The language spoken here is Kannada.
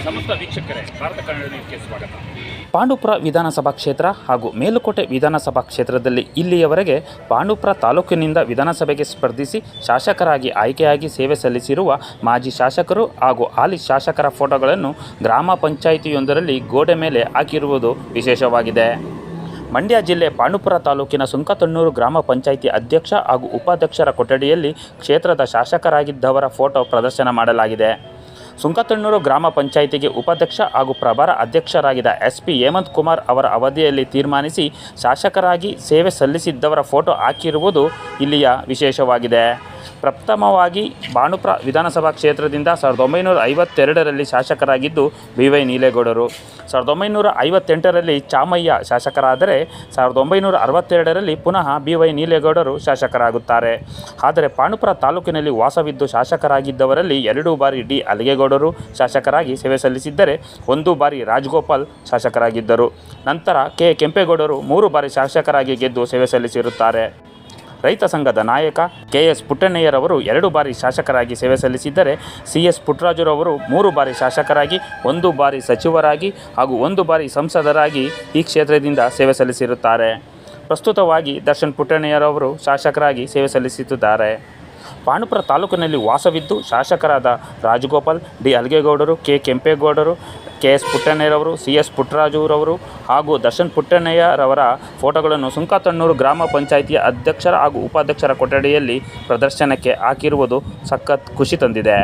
ಸಮಸ್ತ ವೀಕ್ಷಕರೇ, ಭಾರತ ಕನ್ನಡ ನ್ಯೂಸ್ಗೆ ಸ್ವಾಗತ. ಪಾಂಡವಪುರ ವಿಧಾನಸಭಾ ಕ್ಷೇತ್ರ ಹಾಗೂ ಮೇಲುಕೋಟೆ ವಿಧಾನಸಭಾ ಕ್ಷೇತ್ರದಲ್ಲಿ ಇಲ್ಲಿಯವರೆಗೆ ಪಾಂಡವಪುರ ತಾಲೂಕಿನಿಂದ ವಿಧಾನಸಭೆಗೆ ಸ್ಪರ್ಧಿಸಿ ಶಾಸಕರಾಗಿ ಆಯ್ಕೆಯಾಗಿ ಸೇವೆ ಸಲ್ಲಿಸಿರುವ ಮಾಜಿ ಶಾಸಕರು ಹಾಗೂ ಹಾಲಿ ಶಾಸಕರ ಫೋಟೋಗಳನ್ನು ಗ್ರಾಮ ಪಂಚಾಯಿತಿಯೊಂದರಲ್ಲಿ ಗೋಡೆ ಮೇಲೆ ಹಾಕಿರುವುದು ವಿಶೇಷವಾಗಿದೆ. ಮಂಡ್ಯ ಜಿಲ್ಲೆ ಪಾಂಡವಪುರ ತಾಲೂಕಿನ ಸುಂಕತಣ್ಣೂರು ಗ್ರಾಮ ಪಂಚಾಯಿತಿ ಅಧ್ಯಕ್ಷ ಹಾಗೂ ಉಪಾಧ್ಯಕ್ಷರ ಕೊಠಡಿಯಲ್ಲಿ ಕ್ಷೇತ್ರದ ಶಾಸಕರಾಗಿದ್ದವರ ಫೋಟೋ ಪ್ರದರ್ಶನ ಮಾಡಲಾಗಿದೆ. ಸುಂಕತಣ್ಣೂರು ಗ್ರಾಮ ಪಂಚಾಯಿತಿಗೆ ಉಪಾಧ್ಯಕ್ಷ ಹಾಗೂ ಪ್ರಭಾರ ಅಧ್ಯಕ್ಷರಾಗಿದ್ದ SP ಹೇಮಂತ್ ಕುಮಾರ್ ಅವರ ಅವಧಿಯಲ್ಲಿ ತೀರ್ಮಾನಿಸಿ ಶಾಸಕರಾಗಿ ಸೇವೆ ಸಲ್ಲಿಸಿದ್ದವರ ಫೋಟೋ ಹಾಕಿರುವುದು ಇಲ್ಲಿಯ ವಿಶೇಷವಾಗಿದೆ. ಪ್ರಥಮವಾಗಿ ಪಾಂಡವಪುರ ವಿಧಾನಸಭಾ ಕ್ಷೇತ್ರದಿಂದ 1952ರಲ್ಲಿ ಶಾಸಕರಾಗಿದ್ದು BY ನೀಲೇಗೌಡರು, 1958ರಲ್ಲಿ ಚಾಮಯ್ಯ ಶಾಸಕರಾದರೆ 1962ರಲ್ಲಿ ಪುನಃ BY ನೀಲೇಗೌಡರು ಶಾಸಕರಾಗುತ್ತಾರೆ. ಆದರೆ ಪಾಂಡವಪುರ ತಾಲೂಕಿನಲ್ಲಿ ವಾಸವಿದ್ದು ಶಾಸಕರಾಗಿದ್ದವರಲ್ಲಿ 2 ಬಾರಿ D ಅಲಿಗೇಗೌಡರು ಶಾಸಕರಾಗಿ ಸೇವೆ ಸಲ್ಲಿಸಿದ್ದರೆ 1 ಬಾರಿ ರಾಜಗೋಪಾಲ್ ಶಾಸಕರಾಗಿದ್ದರು. ನಂತರ K ಕೆಂಪೇಗೌಡರು 3 ಬಾರಿ ಶಾಸಕರಾಗಿ ಗೆದ್ದು ಸೇವೆ ಸಲ್ಲಿಸಿರುತ್ತಾರೆ. ರೈತ ಸಂಘದ ನಾಯಕ KS ಪುಟ್ಟಣ್ಣಯ್ಯರವರು 2 ಬಾರಿ ಶಾಸಕರಾಗಿ ಸೇವೆ ಸಲ್ಲಿಸಿದ್ದರೆ CS ಪುಟ್ಟರಾಜುರವರು 3 ಬಾರಿ ಶಾಸಕರಾಗಿ 1 ಬಾರಿ ಸಚಿವರಾಗಿ ಹಾಗೂ 1 ಬಾರಿ ಸಂಸದರಾಗಿ ಈ ಕ್ಷೇತ್ರದಿಂದ ಸೇವೆ ಸಲ್ಲಿಸಿರುತ್ತಾರೆ. ಪ್ರಸ್ತುತವಾಗಿ ದರ್ಶನ್ ಪುಟ್ಟಣ್ಣಯ್ಯರವರು ಶಾಸಕರಾಗಿ ಸೇವೆ ಸಲ್ಲಿಸುತ್ತಿದ್ದಾರೆ. ಪಾಂಡವಪುರ ತಾಲೂಕಿನಲ್ಲಿ ವಾಸವಿದ್ದು ಶಾಸಕರಾದ ರಾಜಗೋಪಾಲ್, D ಅಲಿಗೇಗೌಡರು, K ಕೆಂಪೇಗೌಡರು, KS ಪುಟ್ಟಣ್ಣಯ್ಯರವರು, CS ಪುಟ್ಟರಾಜುರವರು ಹಾಗೂ ದರ್ಶನ್ ಪುಟ್ಟಣ್ಣಯ್ಯರವರ ಫೋಟೋಗಳನ್ನು ಸುಂಕತಣ್ಣೂರು ಗ್ರಾಮ ಪಂಚಾಯಿತಿಯ ಅಧ್ಯಕ್ಷರ ಹಾಗೂ ಉಪಾಧ್ಯಕ್ಷರ ಕೊಠಡಿಯಲ್ಲಿ ಪ್ರದರ್ಶನಕ್ಕೆ ಹಾಕಿರುವುದು ಸಖತ್ ಖುಷಿ ತಂದಿದೆ.